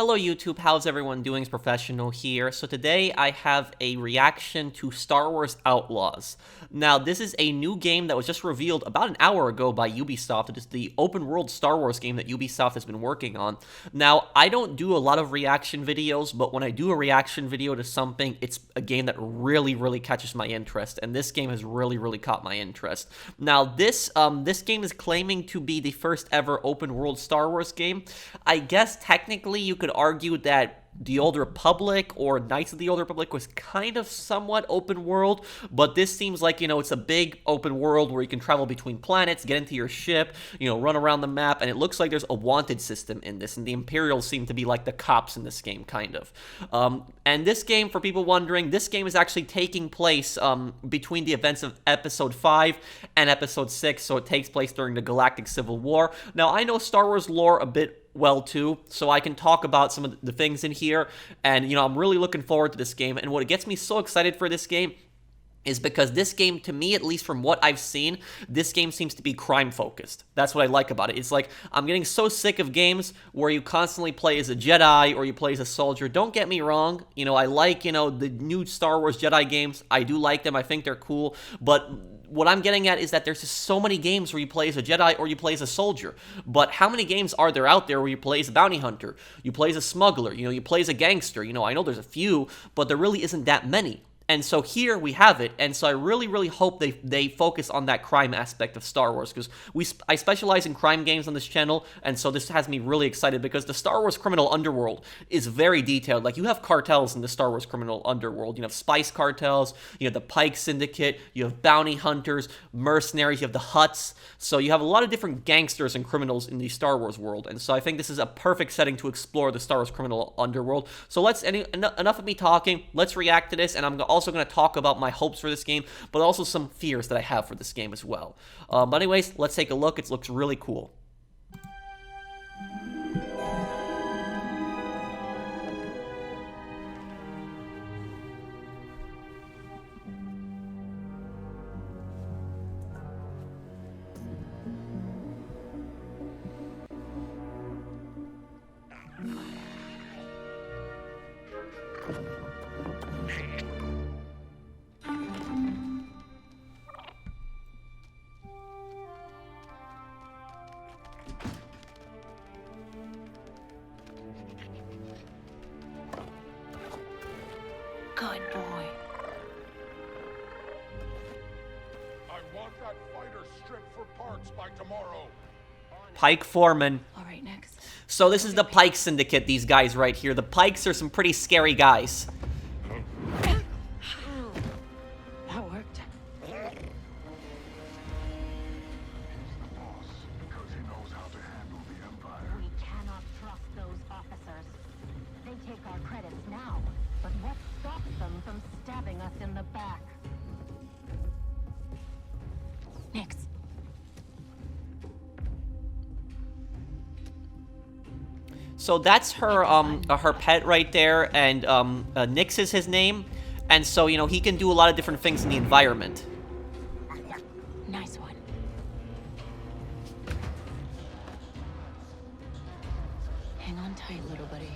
Hello YouTube, how's everyone doing? It's Professional here. So today I have a reaction to Star Wars Outlaws. Now this is a new game that was just revealed about an hour ago by Ubisoft. It is the open world Star Wars game that Ubisoft has been working on. Now I don't do a lot of reaction videos, but when I do a reaction video to something, it's a game that really catches my interest, and this game has really caught my interest. Now this game is claiming to be the first ever open world Star Wars game. I guess technically you could argue that the Old Republic or Knights of the Old Republic was kind of somewhat open world, but this seems like, it's a big open world where you can travel between planets, get into your ship, run around the map, and it looks like there's a wanted system in this, and the Imperials seem to be like the cops in this game, kind of. And this game, for people wondering, this game is actually taking place between the events of Episode 5 and Episode 6, so it takes place during the Galactic Civil War. Now, I know Star Wars lore a bit well too, so I can talk about some of the things in here, and I'm really looking forward to this game. And what gets me so excited for this game is because this game, to me, at least from what I've seen, this game seems to be crime-focused. That's what I like about it. It's like, I'm getting so sick of games where you constantly play as a Jedi or you play as a soldier. Don't get me wrong, I like, the new Star Wars Jedi games. I do like them. I think they're cool, but what I'm getting at is that there's just so many games where you play as a Jedi or you play as a soldier. But how many games are there out there where you play as a bounty hunter, you play as a smuggler, you play as a gangster? I know there's a few, but there really isn't that many. And so here we have it, and so I really hope they focus on that crime aspect of Star Wars, because I specialize in crime games on this channel, and so this has me really excited, because the Star Wars Criminal Underworld is very detailed. Like, you have cartels in the Star Wars Criminal Underworld. You have spice cartels, you have the Pike Syndicate, you have bounty hunters, mercenaries, you have the Hutts, so you have a lot of different gangsters and criminals in the Star Wars world, and so I think this is a perfect setting to explore the Star Wars Criminal Underworld. So enough of me talking, let's react to this, and I'm also going to talk about my hopes for this game, but also some fears that I have for this game as well. But anyways, let's take a look. It looks really cool. Good boy. I want that fighter stripped for parts by tomorrow. Pike Foreman. All right, next. So this is the Pike Syndicate, these guys right here. The Pikes are some pretty scary guys. That worked. We cannot trust those officers. They take our credits now, but what stops them from stabbing us in the back? Next. So that's her pet right there, and Nix is his name, and so he can do a lot of different things in the environment. Nice one. Hang on tight, little buddy.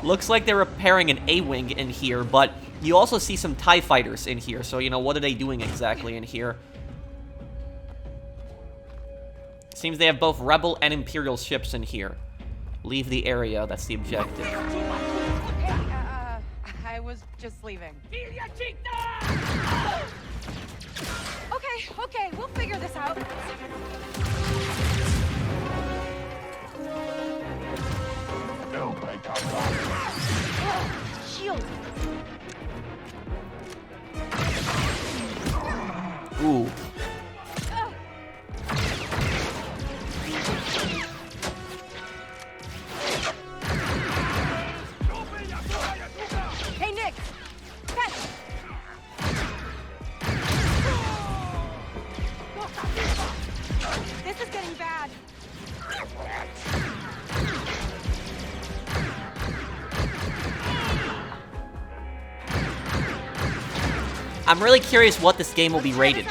Looks like they're repairing an A-Wing in here, but you also see some TIE fighters in here, so what are they doing exactly in here? Seems they have both Rebel and Imperial ships in here. Leave the area, that's the objective. I was just leaving. Okay, we'll figure this out. No, Shield. Ooh. Hey, Nick. Catch. This is getting bad. I'm really curious what this game will be rated.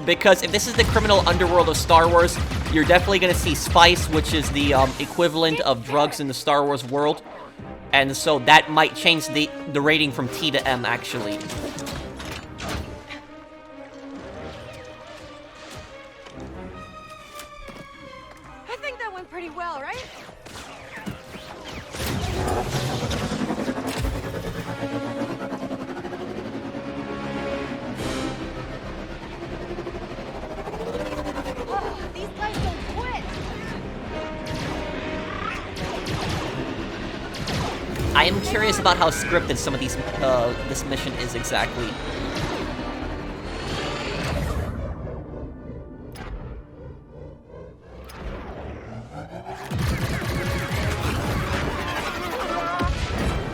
Because if this is the criminal underworld of Star Wars, you're definitely going to see spice, which is the equivalent of drugs in the Star Wars world. And so that might change the rating from T to M, actually. I think that went pretty well, right? Oh, these guys don't quit. I am curious about how scripted some of these, this mission is exactly.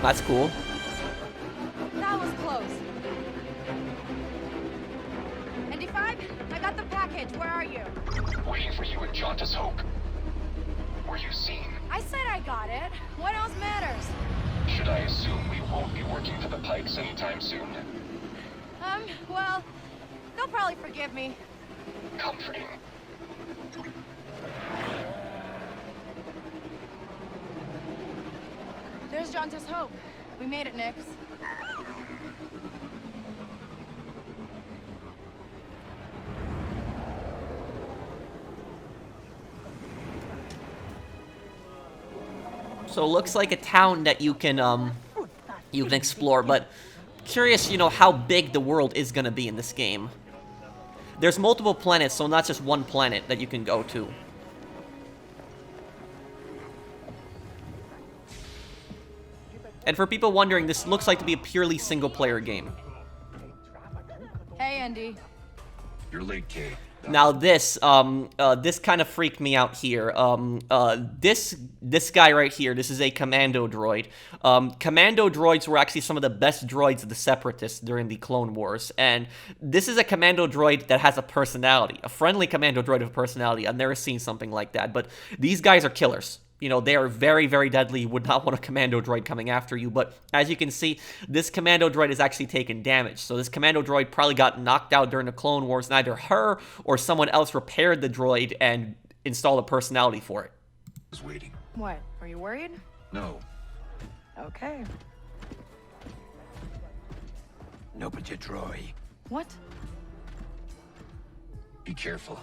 That's cool. That was close. ND5, I got the package. Where are you? Waiting for you at Jauntus Hope. Were you seen? I said I got it. What else matters? Should I assume we won't be working for the Pikes anytime soon? Well, they'll probably forgive me. Comforting. There's Jauntus Hope. We made it, Nix. So it looks like a town that you can explore, but curious, you know, how big the world is gonna be in this game. There's multiple planets, so not just one planet that you can go to. And for people wondering, this looks like to be a purely single-player game. Hey, Andy. You're late, Kay. Now this kind of freaked me out here. This guy right here, this is a commando droid. Commando droids were actually some of the best droids of the Separatists during the Clone Wars, and this is a commando droid that has a personality, a friendly commando droid with a personality. I've never seen something like that, but these guys are killers. You know, they are very, very deadly. You would not want a commando droid coming after you. But as you can see, this commando droid has actually taken damage. So this commando droid probably got knocked out during the Clone Wars. And either her or someone else repaired the droid and installed a personality for it. I was waiting. What? Are you worried? No. Okay. No, but you're droid. What? Be careful.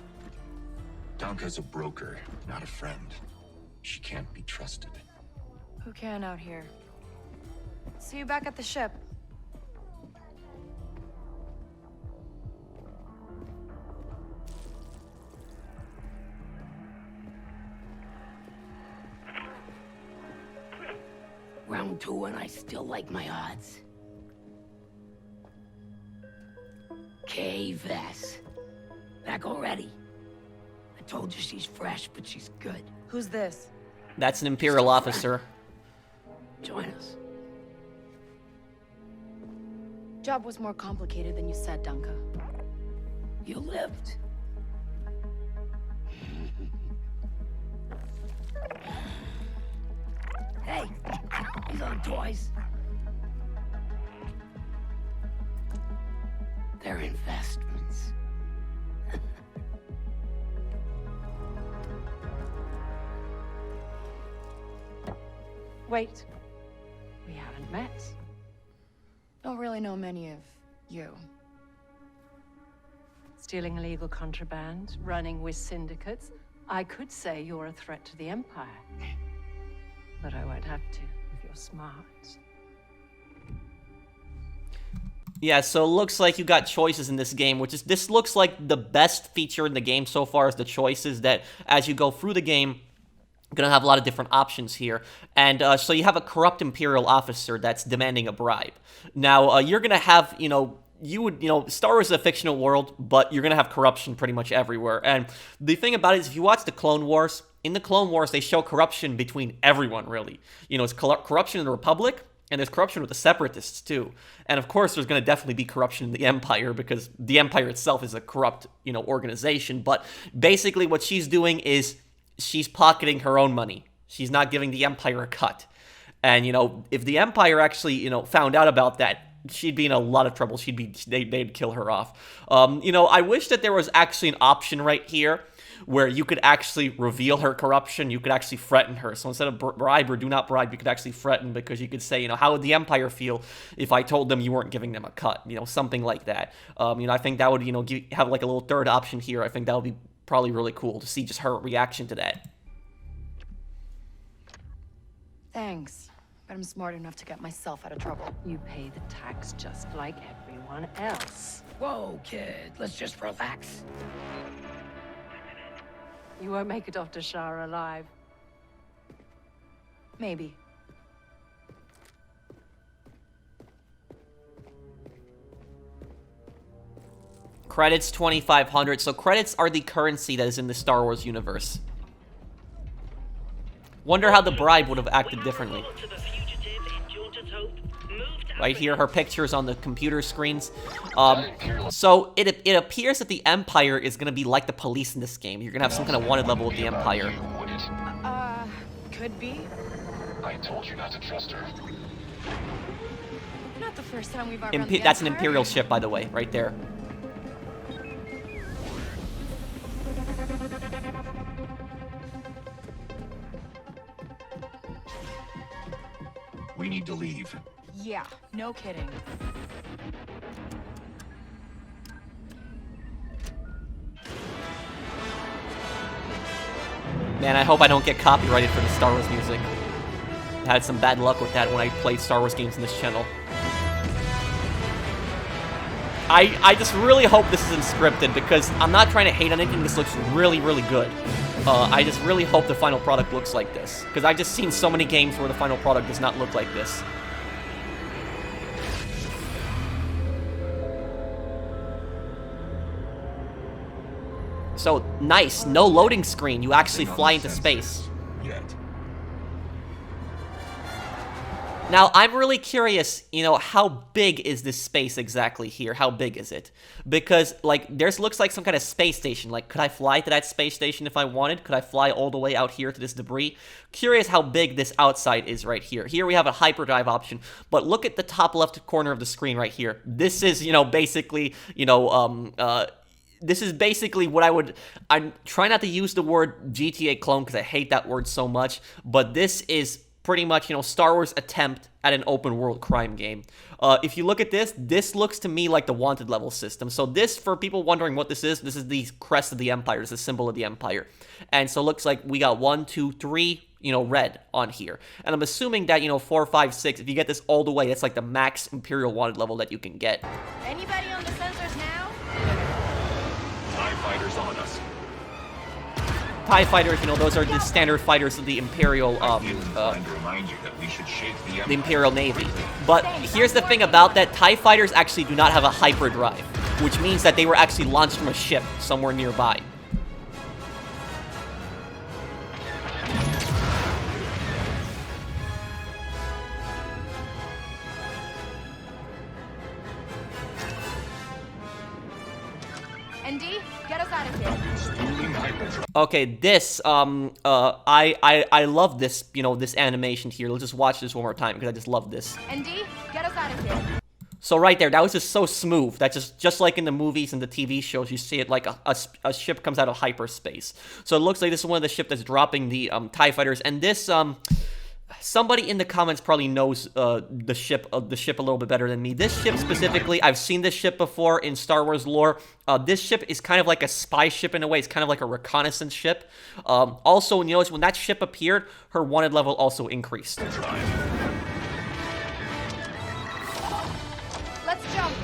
Donka's a broker, not a friend. She can't be trusted. Who can out here? See you back at the ship. Round 2 and I still like my odds. Kay Vess. Back already. I told you she's fresh, but she's good. Who's this? That's an Imperial officer. Join us. Job was more complicated than you said, Dunka. You lived. Hey, these aren't toys. They're investments. Wait. We haven't met. Don't really know many of you. Stealing illegal contraband, running with syndicates. I could say you're a threat to the Empire. But I won't have to if you're smart. Yeah, so it looks like you got choices in this game, this looks like the best feature in the game so far is the choices that as you go through the game, you're gonna have a lot of different options here. And so you have a corrupt Imperial officer that's demanding a bribe. Now, you're gonna have, Star Wars is a fictional world, but you're gonna have corruption pretty much everywhere. And the thing about it is, if you watch the Clone Wars, in the Clone Wars, they show corruption between everyone, really. You know, it's corruption in the Republic, and there's corruption with the Separatists, too. And of course, there's going to definitely be corruption in the Empire, because the Empire itself is a corrupt, organization. But basically what she's doing is she's pocketing her own money. She's not giving the Empire a cut. And, if the Empire actually, found out about that, she'd be in a lot of trouble. They'd kill her off. I wish that there was actually an option right here where you could actually reveal her corruption, you could actually threaten her. So instead of bribe or do not bribe, you could actually threaten, because you could say, you know, how would the Empire feel if I told them you weren't giving them a cut? You know, something like that. You know, I think that would, you know, have like a little third option here. I think that would be probably really cool to see just her reaction to that. Thanks. But I'm smart enough to get myself out of trouble. You pay the tax just like everyone else. Whoa, kid, let's just relax. You won't make it off to Shara alive. Maybe. Credits 2,500. So credits are the currency that is in the Star Wars universe. Wonder how the bribe would have acted differently. Right here, her picture's on the computer screens. So it appears that the Empire is going to be like the police in this game. You're going to have some kind of wanted level with the Empire. Could be. I told you not to trust her. Not the first time we've outrun the That's an Empire. Imperial ship, by the way, right there. We need to leave. Yeah, no kidding. Man, I hope I don't get copyrighted for the Star Wars music. I had some bad luck with that when I played Star Wars games in this channel. I just really hope this isn't scripted, because I'm not trying to hate on anything. This looks really, really good. I just really hope the final product looks like this, because I've just seen so many games where the final product does not look like this. So, nice. No loading screen. You actually fly into space. Yet. Now, I'm really curious, you know, how big is this space exactly here? How big is it? Because, like, there's looks like some kind of space station. Like, could I fly to that space station if I wanted? Could I fly all the way out here to this debris? Curious how big this outside is right here. Here we have a hyperdrive option, but look at the top left corner of the screen right here. This is, you know, basically, you know, this is basically what I'm trying not to use the word GTA clone because I hate that word so much, but this is pretty much, you know, Star Wars attempt at an open world crime game. If you look at this looks to me like the wanted level system. So this, for people wondering what this is the crest of the Empire. It's a symbol of the Empire. And so it looks like we got 1, 2, 3, you know, red on here. And I'm assuming that, you know, 4, 5, 6, if you get this all the way, that's like the max Imperial wanted level that you can get. Anybody on the sensors now? TIE fighters on us. TIE fighters, you know, those are the standard fighters of the Imperial, I feel inclined to remind you that we should shake the Empire. the Imperial Navy. But here's the thing about that, TIE fighters actually do not have a hyperdrive, which means that they were actually launched from a ship somewhere nearby. ND, get us out of here. Spooling hyperdrive. Okay, this, I love this, you know, this animation here. Let's just watch this one more time, because I just love this. ND, get us out of here. So right there, that was just so smooth. That's just like in the movies and the TV shows, you see it like a ship comes out of hyperspace. So it looks like this is one of the ships that's dropping the TIE fighters. And this, somebody in the comments probably knows the ship a little bit better than me. This ship specifically, I've seen this ship before in Star Wars lore. This ship is kind of like a spy ship in a way. It's kind of like a reconnaissance ship. Also, you notice when that ship appeared, her wanted level also increased. Let's jump.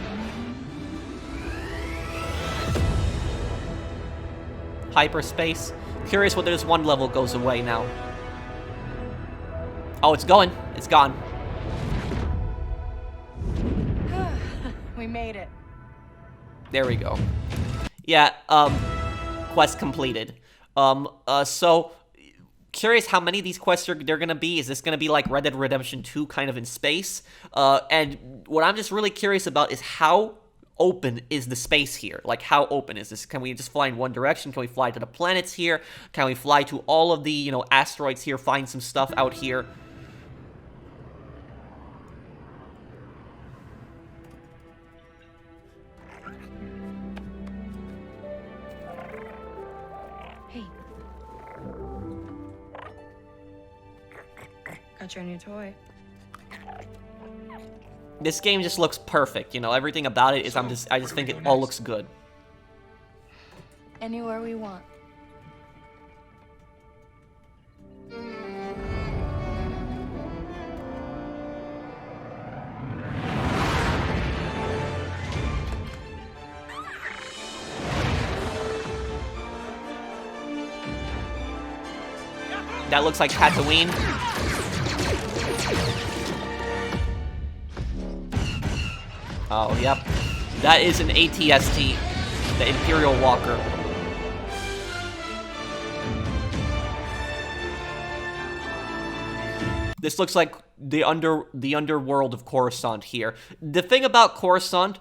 Hyperspace. Curious whether this one level goes away now. Oh, it's going. It's gone. We made it. There we go. Yeah, quest completed. So, curious how many of these quests they're gonna be. Is this gonna be like Red Dead Redemption 2 kind of in space? And what I'm just really curious about is how open is the space here? Like, how open is this? Can we just fly in one direction? Can we fly to the planets here? Can we fly to all of the, you know, asteroids here, find some stuff out here? Got your new toy. This game just looks perfect, you know, everything about it is, I just think it all looks good. Anywhere we want. That looks like Tatooine. Oh, yep. That is an ATST, the Imperial Walker. This looks like the underworld of Coruscant here. The thing about Coruscant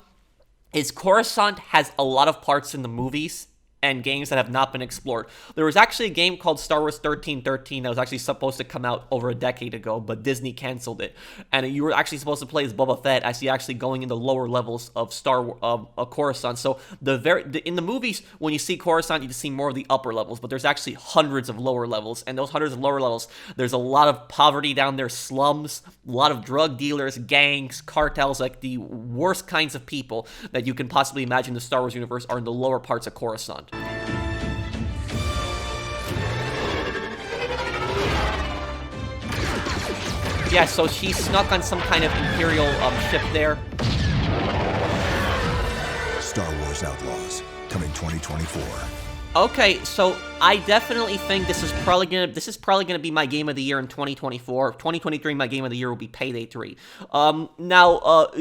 is Coruscant has a lot of parts in the movies and games that have not been explored. There was actually a game called Star Wars 1313 that was actually supposed to come out over a decade ago, but Disney canceled it. And you were actually supposed to play as Boba Fett as you actually going in the lower levels of Coruscant. So in the movies, when you see Coruscant, you just see more of the upper levels, but there's actually hundreds of lower levels. And those hundreds of lower levels, there's a lot of poverty down there, slums, a lot of drug dealers, gangs, cartels, like the worst kinds of people that you can possibly imagine in the Star Wars universe are in the lower parts of Coruscant. Yeah, so she snuck on some kind of Imperial ship there. Star Wars Outlaws, coming 2024. Okay, so I definitely think this is probably gonna be my game of the year in 2024. 2023, my game of the year will be Payday 3. Now,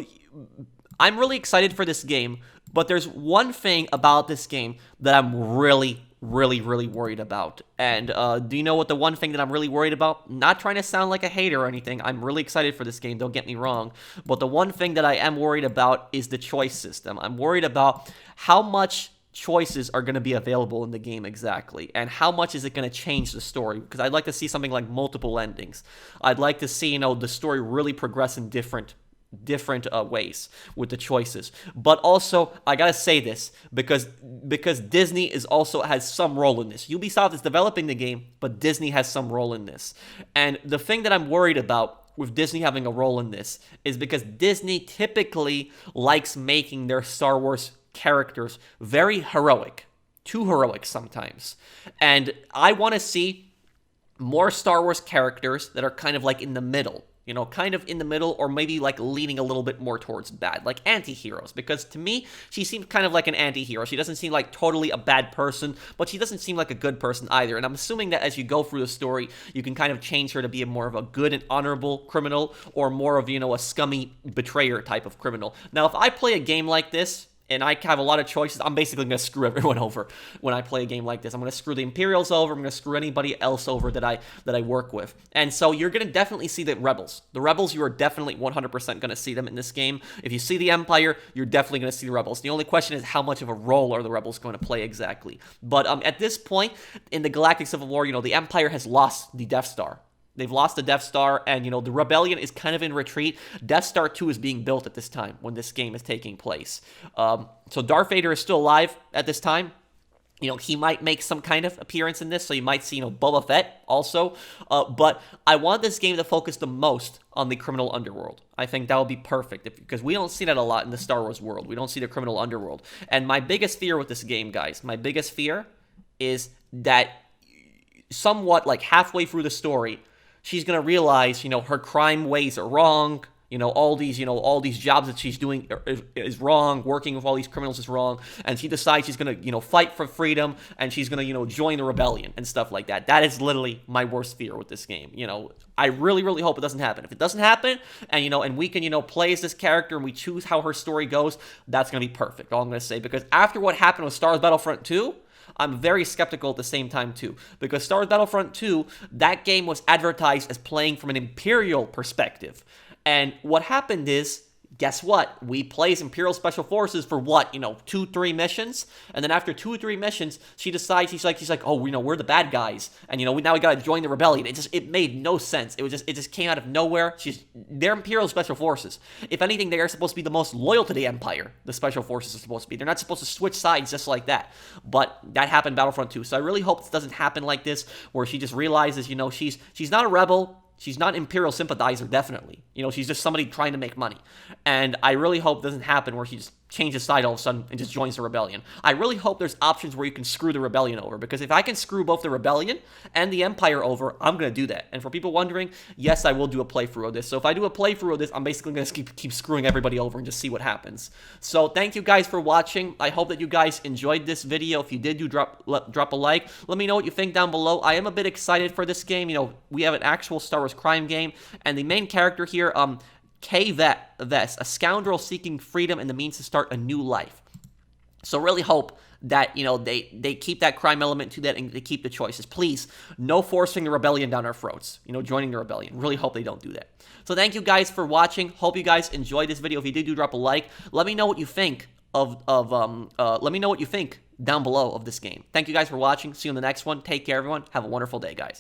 I'm really excited for this game, but there's one thing about this game that I'm really worried about. And do you know what the one thing that I'm really worried about? Not trying to sound like a hater or anything. I'm really excited for this game, don't get me wrong. But the one thing that I am worried about is the choice system. I'm worried about how much choices are going to be available in the game exactly, and how much is it going to change the story, because I'd like to see something like multiple endings. I'd like to see, you know, the story really progress in different ways with the choices. But also, I gotta say this, because Disney is also has some role in this. Ubisoft is developing the game, but Disney has some role in this. And the thing that I'm worried about with Disney having a role in this is because Disney typically likes making their Star Wars characters very heroic, too heroic sometimes. And I want to see more Star Wars characters that are kind of like in the middle. You know, kind of in the middle, or maybe like leaning a little bit more towards bad, like anti-heroes. Because to me, she seems kind of like an anti-hero. She doesn't seem like totally a bad person, but she doesn't seem like a good person either. And I'm assuming that as you go through the story, you can kind of change her to be more of a good and honorable criminal, or more of, you know, a scummy betrayer type of criminal. Now, if I play a game like this, and I have a lot of choices, I'm basically going to screw everyone over when I play a game like this. I'm going to screw the Imperials over. I'm going to screw anybody else over that I work with. And so you're going to definitely see the Rebels. The Rebels, you are definitely 100% going to see them in this game. If you see the Empire, you're definitely going to see the Rebels. The only question is how much of a role are the Rebels going to play exactly. But at this point, in the Galactic Civil War, you know, the Empire has lost the Death Star. They've lost the Death Star, and, you know, the Rebellion is kind of in retreat. Death Star 2 is being built at this time when this game is taking place. So Darth Vader is still alive at this time. You know, he might make some kind of appearance in this, so you might see, you know, Boba Fett also. But I want this game to focus the most on the criminal underworld. I think that would be perfect, because we don't see that a lot in the Star Wars world. We don't see the criminal underworld. And my biggest fear with this game, guys, my biggest fear is that somewhat, like halfway through the story, she's going to realize, you know, her crime ways are wrong. You know, all these jobs that she's doing is wrong. Working with all these criminals is wrong. And she decides she's going to, you know, fight for freedom, and she's going to, you know, join the rebellion and stuff like that. That is literally my worst fear with this game. You know, I really hope it doesn't happen. If it doesn't happen, and, you know, and we can, you know, play as this character and we choose how her story goes, that's going to be perfect. All I'm going to say, because after what happened with Star Wars Battlefront 2, I'm very skeptical at the same time, too. Because Star Wars Battlefront 2, that game was advertised as playing from an Imperial perspective. And what happened is, guess what? We play as Imperial Special Forces for what? You know, 2-3 missions? And then after 2 or 3 missions, she decides, she's like, oh, you know, we're the bad guys. And, you know, now we gotta join the rebellion. It made no sense. It just came out of nowhere. They're Imperial Special Forces. If anything, they are supposed to be the most loyal to the Empire. The Special Forces are supposed to be. They're not supposed to switch sides just like that. But that happened in Battlefront 2. So I really hope this doesn't happen like this, where she just realizes, you know, she's not a rebel. She's not an Imperial sympathizer, definitely. You know, she's just somebody trying to make money. And I really hope it doesn't happen where she just changes side all of a sudden and just joins the rebellion. I really hope there's options where you can screw the rebellion over, because if I can screw both the rebellion and the Empire over, I'm going to do that. And for people wondering, yes, I will do a playthrough of this. So if I do a playthrough of this, I'm basically going to keep screwing everybody over and just see what happens. So thank you guys for watching. I hope that you guys enjoyed this video. If you did, drop a like. Let me know what you think down below. I am a bit excited for this game. You know, we have an actual Star Wars crime game, and the main character here, Kay Vess, a scoundrel seeking freedom and the means to start a new life. So really hope that, you know, they keep that crime element to that and they keep the choices. Please, no forcing the rebellion down our throats, you know, joining the rebellion. Really hope they don't do that. So thank you guys for watching. Hope you guys enjoyed this video. If you did, drop a like. Let me know what you think let me know what you think down below of this game. Thank you guys for watching. See you in the next one. Take care, everyone. Have a wonderful day, guys.